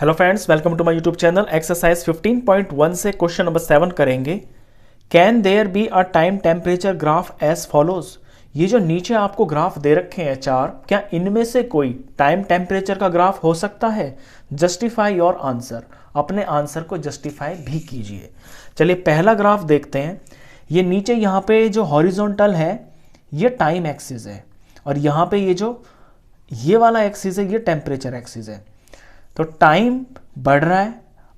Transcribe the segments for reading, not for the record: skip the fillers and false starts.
Hello friends, welcome to my YouTube channel. Exercise 15.1 से question number 7 करेंगे। Can there be a time temperature graph as follows. ये जो नीचे आपको graph दे रखे हैं चार, क्या इनमें से कोई टाइम टेम्परेचर का ग्राफ हो सकता है? जस्टिफाई योर आंसर, अपने आंसर को जस्टिफाई भी कीजिए। चलिए पहला ग्राफ देखते हैं। ये नीचे यहाँ पे जो हॉरिजॉन्टल है ये टाइम एक्सिस है, और यहाँ पे ये वाला एक्सिस है, ये टेम्परेचर एक्सिस है। तो टाइम बढ़ रहा है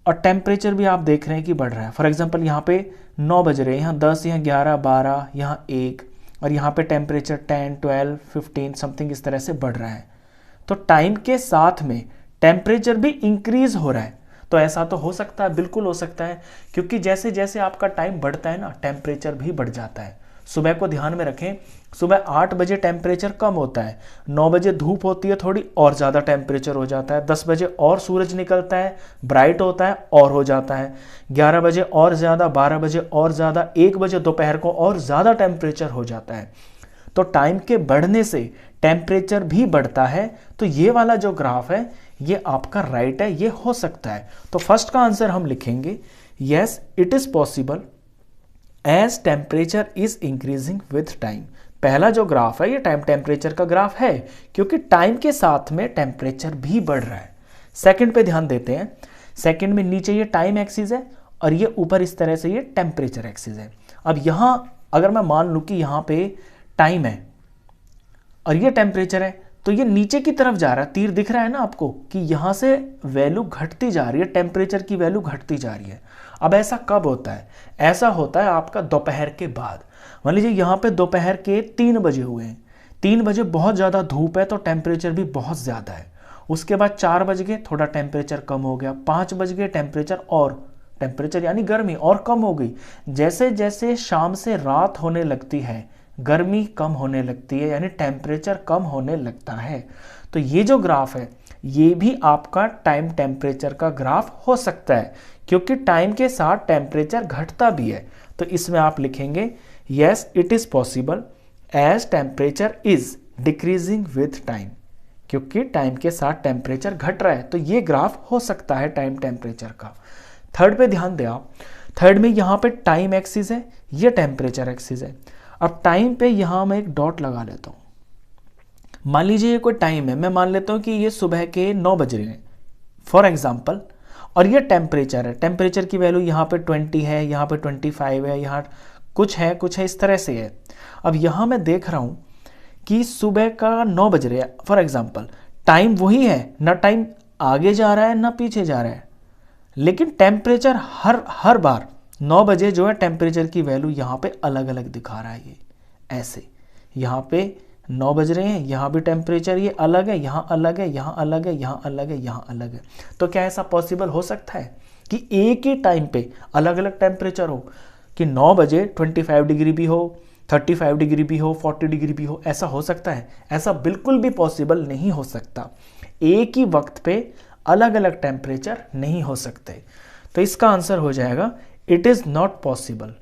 और टेम्परेचर भी आप देख रहे हैं कि बढ़ रहा है। फॉर एग्जांपल यहाँ पे 9 बज रहे हैं, यहाँ 10, यहाँ 11, 12, यहाँ 1, और यहाँ पे टेम्परेचर 10, 12, 15 समथिंग इस तरह से बढ़ रहा है। तो टाइम के साथ में टेम्परेचर भी इंक्रीज हो रहा है। तो ऐसा तो हो सकता है, बिल्कुल हो सकता है, क्योंकि जैसे जैसे आपका टाइम बढ़ता है ना, टेम्परेचर भी बढ़ जाता है। सुबह को ध्यान में रखें, सुबह 8 बजे टेम्परेचर कम होता है, 9 बजे धूप होती है थोड़ी और ज़्यादा टेम्परेचर हो जाता है, 10 बजे और सूरज निकलता है, ब्राइट होता है और हो जाता है, 11 बजे और ज़्यादा, 12 बजे और ज़्यादा, 1 बजे दोपहर को और ज़्यादा टेम्परेचर हो जाता है। तो टाइम के बढ़ने से टेम्परेचर भी बढ़ता है। तो ये वाला जो ग्राफ है ये आपका राइट है, ये हो सकता है। तो फर्स्ट का आंसर हम लिखेंगे yes it is possible as temperature is increasing with time. पहला जो ग्राफ है ये टाइम टेम्परेचर का ग्राफ है, क्योंकि टाइम के साथ में टेम्परेचर भी बढ़ रहा है। सेकंड पे ध्यान देते हैं। सेकंड में नीचे ये टाइम एक्सिस है और ये ऊपर इस तरह से ये टेम्परेचर एक्सिस है। अब यहां अगर मैं मान लूं कि यहां पे टाइम है और ये टेम्परेचर है, तो ये नीचे की तरफ जा रहा है। तीर दिख रहा है ना आपको कि यहां से वैल्यू घटती जा रही है, टेम्परेचर की वैल्यू घटती जा रही है। अब ऐसा कब होता है? ऐसा होता है आपका दोपहर के बाद। मान लीजिए यहाँ पे दोपहर के 3 बजे हुए हैं, 3 बजे बहुत ज़्यादा धूप है तो टेम्परेचर भी बहुत ज़्यादा है। उसके बाद 4 बज गए, थोड़ा टेम्परेचर कम हो गया, 5 बज गए, टेम्परेचर यानी गर्मी और कम हो गई। जैसे जैसे शाम से रात होने लगती है गर्मी कम होने लगती है, यानी टेम्परेचर कम होने लगता है। तो ये जो ग्राफ है ये भी आपका टाइम टेम्परेचर का ग्राफ हो सकता है, क्योंकि टाइम के साथ टेम्परेचर घटता भी है। तो इसमें आप लिखेंगे yes it is possible as temperature is decreasing with time, क्योंकि टाइम के साथ टेम्परेचर घट रहा है। तो ये ग्राफ हो सकता है टाइम टेम्परेचर का। थर्ड पे ध्यान दें आप। थर्ड में यहाँ पे टाइम एक्सिस है, ये टेम्परेचर एक्सिस है। अब टाइम पे यहां मैं एक डॉट लगा लेता हूं। मान लीजिए ये कोई टाइम है, मैं मान लेता हूं कि ये सुबह के 9 बज रहे हैं फॉर एग्जांपल, और ये टेम्परेचर है। टेम्परेचर की वैल्यू यहाँ पे 20 है, यहाँ पे 25 है, यहाँ कुछ है इस तरह से है। अब यहाँ मैं देख रहा हूं कि सुबह का 9 बज रहे हैं फॉर एग्जाम्पल। टाइम वही है, ना टाइम आगे जा रहा है ना पीछे जा रहा है, लेकिन टेम्परेचर हर बार 9 बजे जो है टेम्परेचर की वैल्यू यहाँ पे अलग अलग दिखा रहा है। ये ऐसे यहाँ पे 9 बज रहे हैं, यहाँ भी टेम्परेचर ये अलग है, यहाँ अलग है, यहाँ अलग है, यहाँ अलग है, यहाँ अलग है। तो क्या ऐसा पॉसिबल हो सकता है कि एक ही टाइम पे अलग अलग टेम्परेचर हो, कि 9 बजे 25 डिग्री भी हो, 35 डिग्री भी हो, 40 डिग्री भी हो? ऐसा हो सकता है? ऐसा बिल्कुल भी पॉसिबल नहीं हो सकता। एक ही वक्त पे अलग अलग टेम्परेचर नहीं हो सकते। तो इसका आंसर हो जाएगा it is not possible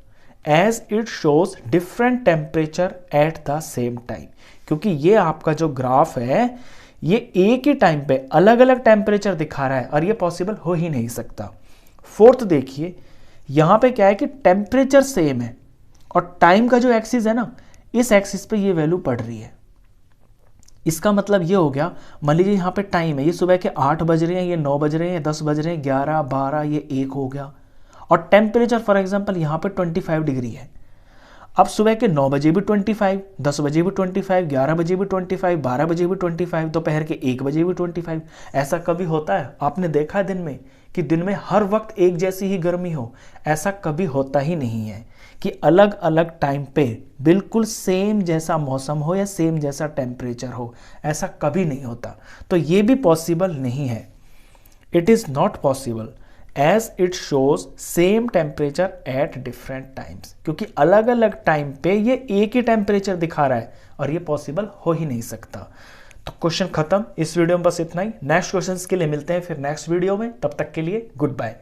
as it shows different temperature at the same time, क्योंकि ये आपका जो ग्राफ है ये एक ही टाइम पे अलग अलग टेम्परेचर दिखा रहा है, और ये पॉसिबल हो ही नहीं सकता। फोर्थ देखिए, यहां पे क्या है कि टेम्परेचर सेम है और टाइम का जो एक्सिस है ना, इस एक्सिस पे ये वैल्यू बढ़ रही है। इसका मतलब ये हो गया, मान लीजिए यहाँ पे टाइम है, ये सुबह के 8 बज रहे हैं, ये 9 बज रहे हैं, 10 बज रहे हैं, 11, 12, ये 1 हो गया, और टेम्परेचर फॉर एग्जांपल यहाँ पे 25 डिग्री है। अब सुबह के 9 बजे भी 25, 10 बजे भी 25, 11 बजे भी 25, 12 बजे भी 25, दोपहर के 1 बजे भी 25। ऐसा कभी होता है? आपने देखा है दिन में कि दिन में हर वक्त एक जैसी ही गर्मी हो? ऐसा कभी होता ही नहीं है कि अलग अलग टाइम पे बिल्कुल सेम जैसा मौसम हो या सेम जैसा टेम्परेचर हो। ऐसा कभी नहीं होता। तो ये भी पॉसिबल नहीं है। It is not possible as it shows same temperature at different times, क्योंकि अलग अलग टाइम पे ये एक ही टेम्परेचर दिखा रहा है, और ये पॉसिबल हो ही नहीं सकता। तो क्वेश्चन खत्म। इस वीडियो में बस इतना ही। नेक्स्ट क्वेश्चन के लिए मिलते हैं फिर नेक्स्ट वीडियो में। तब तक के लिए गुड बाय।